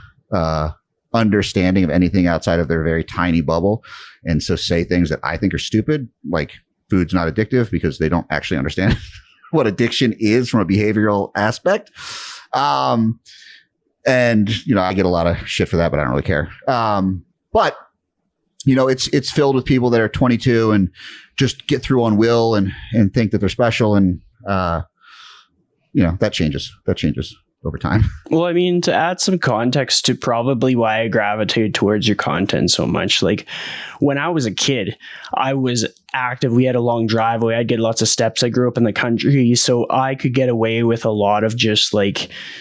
understanding of anything outside of their very tiny bubble. And so say things that I think are stupid, like food's not addictive, because they don't actually understand what addiction is from a behavioral aspect. And, I get a lot of shit for that, but I don't really care. But it's filled with people that are 22 and just get through on will and think that they're special. And, that changes over time. Well, I mean, to add some context to probably why I gravitate towards your content so much, like when I was a kid, I was active. We had a long driveway. I'd get lots of steps. I grew up in the country, so I could get away with a lot of just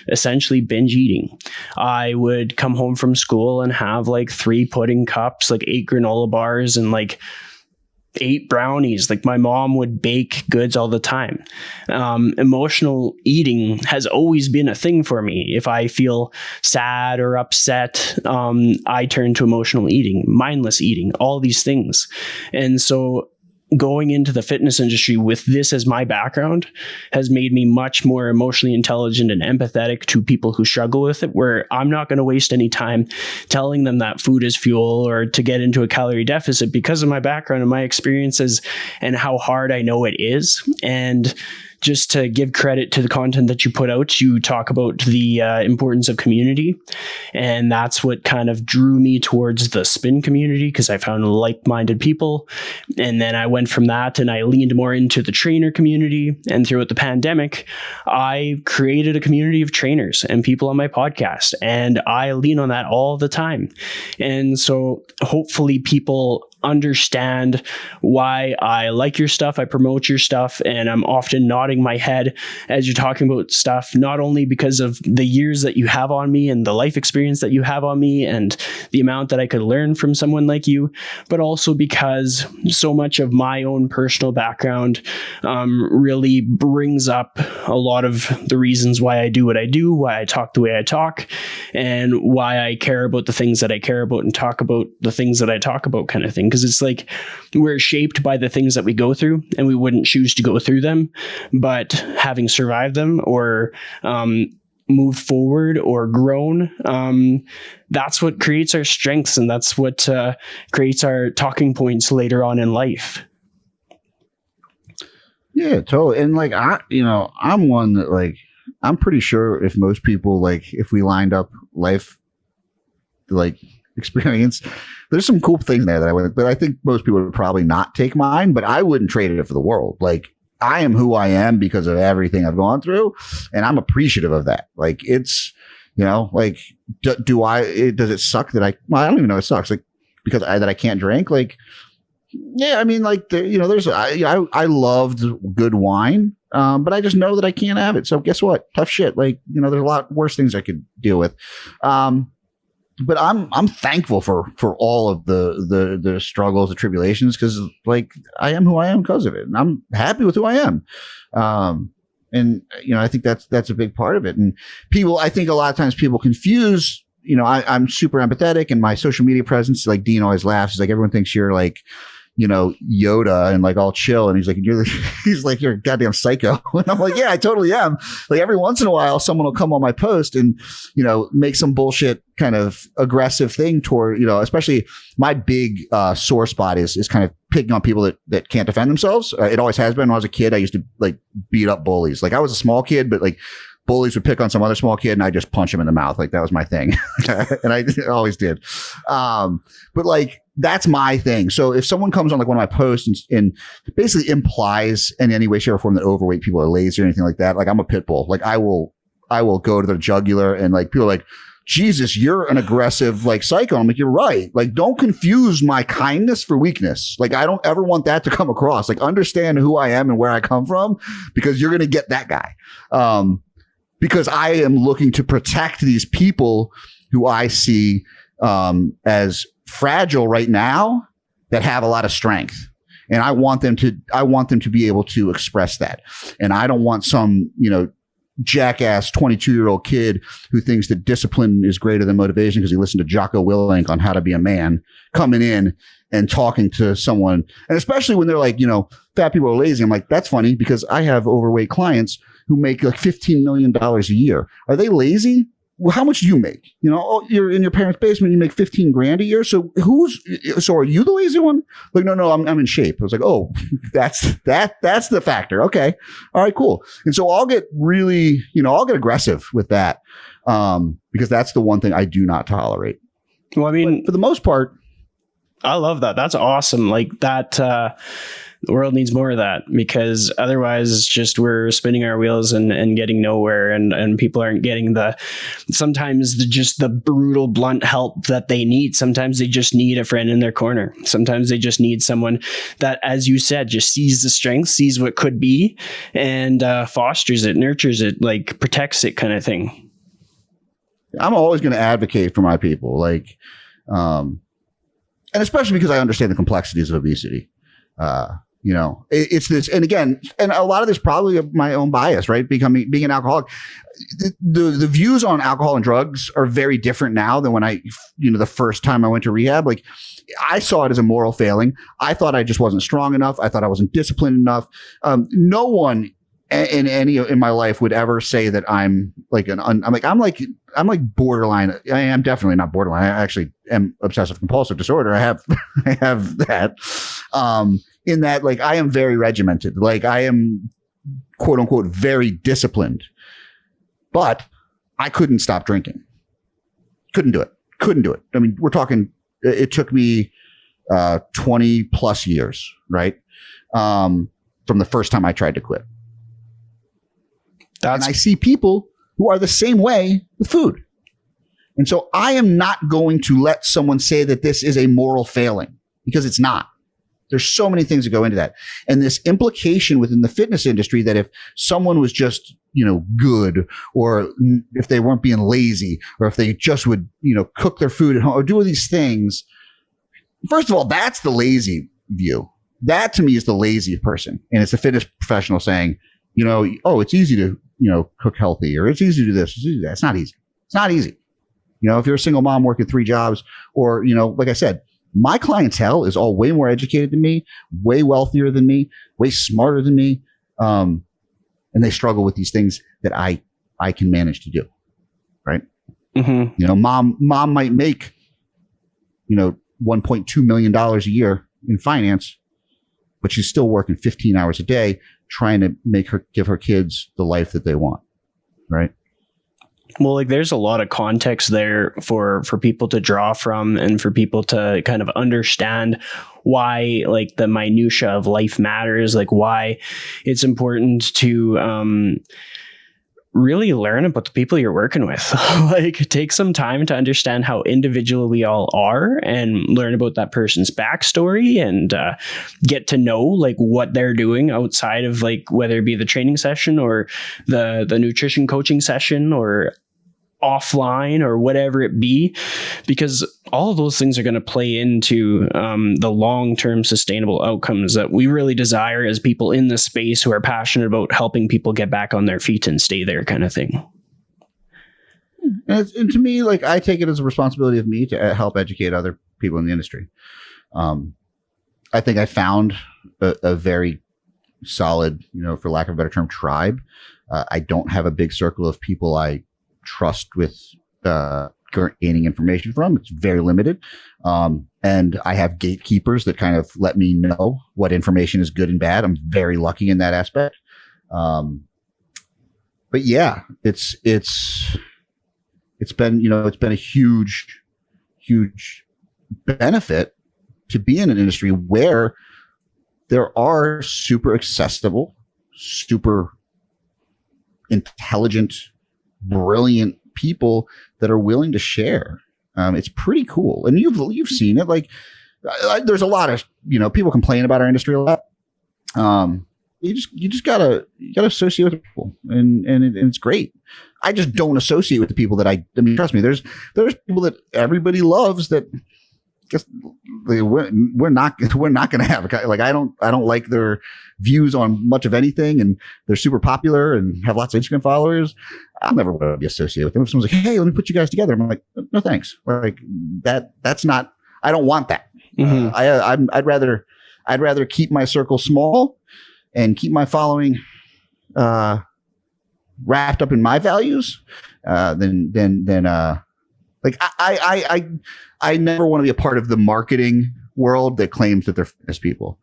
essentially binge eating. I would come home from school and have 3 pudding cups, 8 granola bars, and 8 brownies. My mom would bake goods all the time. Emotional eating has always been a thing for me. If I feel sad or upset, I turn to emotional eating, mindless eating, all these things. And so going into the fitness industry with this as my background has made me much more emotionally intelligent and empathetic to people who struggle with it, where I'm not going to waste any time telling them that food is fuel or to get into a calorie deficit because of my background and my experiences and how hard I know it is. And just to give credit to the content that you put out, you talk about the importance of community. And that's what kind of drew me towards the spin community, because I found like-minded people. And then I went from that and I leaned more into the trainer community. And throughout the pandemic, I created a community of trainers and people on my podcast. And I lean on that all the time. And so hopefully people understand why I like your stuff, I promote your stuff, and I'm often nodding my head as you're talking about stuff, not only because of the years that you have on me and the life experience that you have on me and the amount that I could learn from someone like you, but also because so much of my own personal background really brings up a lot of the reasons why I do what I do, why I talk the way I talk, and why I care about the things that I care about and talk about the things that I talk about, kind of thing. Because it's we're shaped by the things that we go through and we wouldn't choose to go through them, but having survived them or moved forward or grown, that's what creates our strengths, and that's what creates our talking points later on in life. Yeah, totally. And I'm one that I'm pretty sure if most people if we lined up life experience, there's some cool things there that I would, but I think most people would probably not take mine, but I wouldn't trade it for the world. I am who I am because of everything I've gone through. And I'm appreciative of that. Like it's, like, does it suck that I don't even know it sucks. Like, because I can't drink. Like, yeah, I mean, like, I loved good wine. But I just know that I can't have it. So guess what? Tough shit. Like, there's a lot worse things I could deal with. But I'm thankful for all of the struggles, the tribulations, because like I am who I am because of it, and I'm happy with who I am. And I think that's a big part of it. And I think a lot of times people confuse. I'm super empathetic, and my social media presence, like Dean always laughs. He's like, everyone thinks you're like, Yoda and like all chill. And he's like, you're a goddamn psycho. And I'm like, yeah, I totally am. Like every once in a while, someone will come on my post and, make some bullshit kind of aggressive thing toward, especially my big sore spot is kind of picking on people that can't defend themselves. It always has been. When I was a kid, I used to like beat up bullies. Like I was a small kid, but like bullies would pick on some other small kid and I just punch him in the mouth. Like that was my thing. And I always did. But like, that's my thing. So if someone comes on like one of my posts and basically implies in any way, shape or form that overweight people are lazy or anything like that, like I'm a pit bull. Like I will go to the jugular, and like people are like, Jesus, you're an aggressive like psycho. I'm like, you're right. Like don't confuse my kindness for weakness. Like I don't ever want that to come across. Like understand who I am and where I come from, because you're going to get that guy. Because I am looking to protect these people who I see as fragile right now that have a lot of strength. And I want them to be able to express that. And I don't want some, jackass 22-year-old kid who thinks that discipline is greater than motivation because he listened to Jocko Willink on how to be a man coming in and talking to someone. And especially when they're like, fat people are lazy. I'm like, that's funny because I have overweight clients who make like $15 million a year. Are they lazy? Well, how much do you make? You're in your parents' basement, you make 15 grand a year. So are you the lazy one? Like, no, I'm in shape. I was like, oh, that's the factor. Okay. All right, cool. And so I'll get really, I'll get aggressive with that. Because that's the one thing I do not tolerate. Well, I mean, but for the most part, I love that. That's awesome. Like that, the world needs more of that, because otherwise it's just we're spinning our wheels and getting nowhere, and people aren't getting sometimes the brutal blunt help that they need. Sometimes they just need a friend in their corner. Sometimes they just need someone that, as you said, just sees the strength, sees what could be, and fosters it, nurtures it, like protects it, kind of thing. I'm always going to advocate for my people, like, and especially because I understand the complexities of obesity. It's this, and again, and a lot of this probably my own bias, right? Being an alcoholic, the views on alcohol and drugs are very different now than when the first time I went to rehab. Like I saw it as a moral failing. I thought I just wasn't strong enough. I thought I wasn't disciplined enough. No one in my life would ever say that I'm like I'm like borderline. I am definitely not borderline. I actually am obsessive compulsive disorder. I have that. In that, like, I am very regimented. Like I am quote unquote very disciplined, but I couldn't stop drinking. Couldn't do it. I mean, we're talking, it took me 20 plus years, right? From the first time I tried to quit. And I see people who are the same way with food. And so I am not going to let someone say that this is a moral failing, because it's not. There's so many things that go into that. And this implication within the fitness industry that if someone was just, good, or if they weren't being lazy, or if they just would, cook their food at home or do all these things. First of all, that's the lazy view. That to me is the lazy person. And it's a fitness professional saying, it's easy to, cook healthy, or it's easy to do this. It's easy to do that. It's not easy. It's not easy. If you're a single mom working 3 jobs, or, like I said, my clientele is all way more educated than me, way wealthier than me, way smarter than me. And they struggle with these things that I can manage to do. Right. Mm-hmm. Mom might make, $1.2 million a year in finance, but she's still working 15 hours a day trying to give her kids the life that they want. Right. Well, like there's a lot of context there for people to draw from and for people to kind of understand why like the minutia of life matters, like why it's important to really learn about the people you're working with. Like take some time to understand how individual we all are and learn about that person's backstory and get to know like what they're doing outside of like whether it be the training session or the nutrition coaching session or offline or whatever it be, because all of those things are going to play into the long-term sustainable outcomes that we really desire as people in this space who are passionate about helping people get back on their feet and stay there kind of thing. And to me, like I take it as a responsibility of me to help educate other people in the industry. I think I found a very solid, for lack of a better term, tribe. I don't have a big circle of people I trust with gaining information from. It's very limited. And I have gatekeepers that kind of let me know what information is good and bad. I'm very lucky in that aspect. But yeah, it's been a huge benefit to be in an industry where there are super accessible, super intelligent, brilliant people that are willing to share. It's pretty cool. And you've seen it. Like there's a lot of, people complain about our industry a lot. You just gotta associate with people and it's great. I just don't associate with the people that I mean, trust me, there's people that everybody loves that just we're not going to have like, I don't like their views on much of anything, and they're super popular and have lots of Instagram followers. I'll never want to be associated with them. If someone's like, hey, let me put you guys together, I'm like, no, thanks. Like that's not, I don't want that. Mm-hmm. I'd rather keep my circle small and keep my following, wrapped up in my values, than like I never want to be a part of the marketing world that claims that they're fitness people.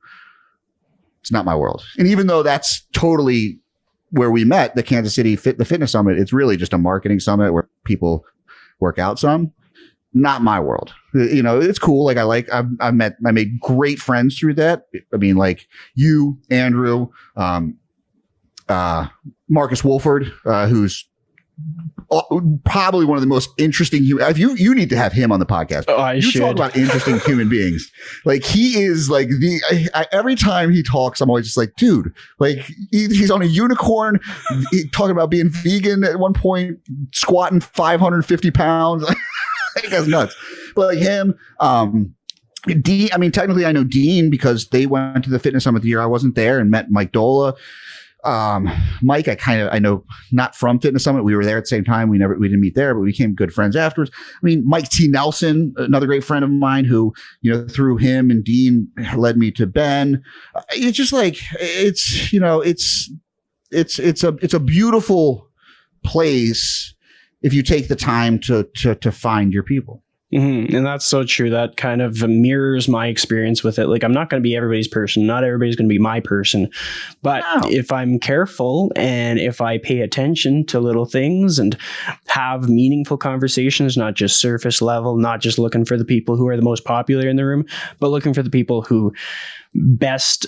It's not my world. And even though that's totally where we met, the Kansas City the Fitness Summit, it's really just a marketing summit where people work out some. Not my world. It's cool. Like I made great friends through that. I mean, like you, Andrew, Marcus Wolford, who's probably one of the most interesting you need to have him on the podcast. You should talk about interesting human beings. Like he is like every time he talks, I'm always just like, dude, like he's on a unicorn. Talking about being vegan at one point, squatting 550 pounds. That guy's nuts. But like him, Dean, I mean, technically I know Dean because they went to the Fitness Summit the year I wasn't there and met Mike Dola. Mike, I know not from Fitness Summit. We were there at the same time. We didn't meet there, but we became good friends afterwards. I mean, Mike T. Nelson, another great friend of mine who, through him and Dean led me to Ben. It's just like, it's a beautiful place if you take the time to find your people. Mm-hmm. And that's so true. That kind of mirrors my experience with it. Like, I'm not going to be everybody's person. Not everybody's going to be my person. But if I'm careful and if I pay attention to little things and have meaningful conversations, not just surface level, not just looking for the people who are the most popular in the room, but looking for the people who best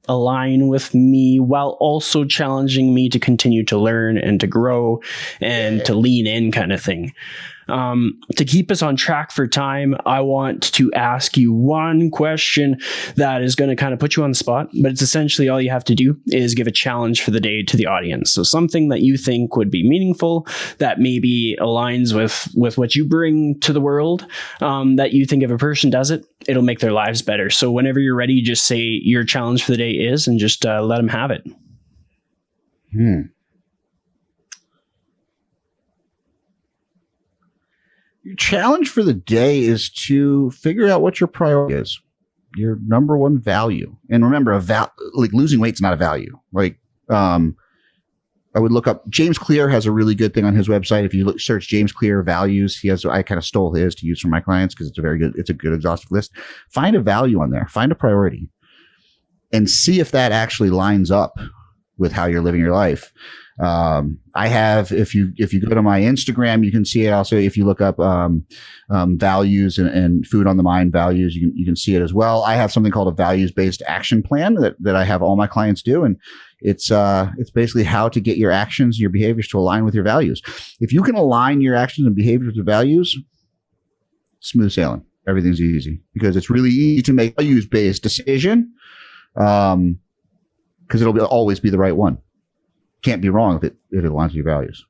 align with me while also challenging me to continue to learn and to grow and to lean in kind of thing. To keep us on track for time, I want to ask you one question that is going to kind of put you on the spot, but it's essentially all you have to do is give a challenge for the day to the audience. So something that you think would be meaningful, that maybe aligns with what you bring to the world, that you think if a person does it, it'll make their lives better. So whenever you're ready, you just say your challenge for the day is, and just let them have it. Your challenge for the day is to figure out what your priority is, your number one value. And remember, like losing weight's not a value. Like, I would look up James Clear has a really good thing on his website. If you search James Clear values, I kind of stole his to use for my clients because it's a good exhaustive list. Find a value on there, find a priority, and see if that actually lines up with how you're living your life. I have, if you go to my Instagram, you can see it. Also, if you look up values and food on the mind values, you can see it as well. I have something called a values-based action plan that I have all my clients do, and it's basically how to get your actions, your behaviors to align with your values. If you can align your actions and behaviors with your values, smooth sailing. Everything's easy because it's really easy to make a values-based decision, because it'll always be the right one. Can't be wrong if it aligns with your values.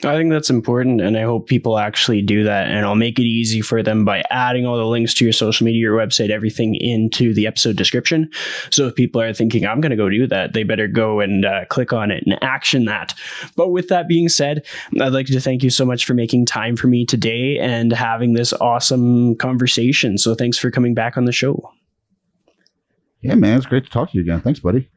I think that's important, and I hope people actually do that. And I'll make it easy for them by adding all the links to your social media, your website, everything into the episode description. So if people are thinking, I'm going to go do that, they better go and click on it and action that. But with that being said, I'd like to thank you so much for making time for me today and having this awesome conversation. So thanks for coming back on the show. Yeah, man, it's great to talk to you again. Thanks, buddy.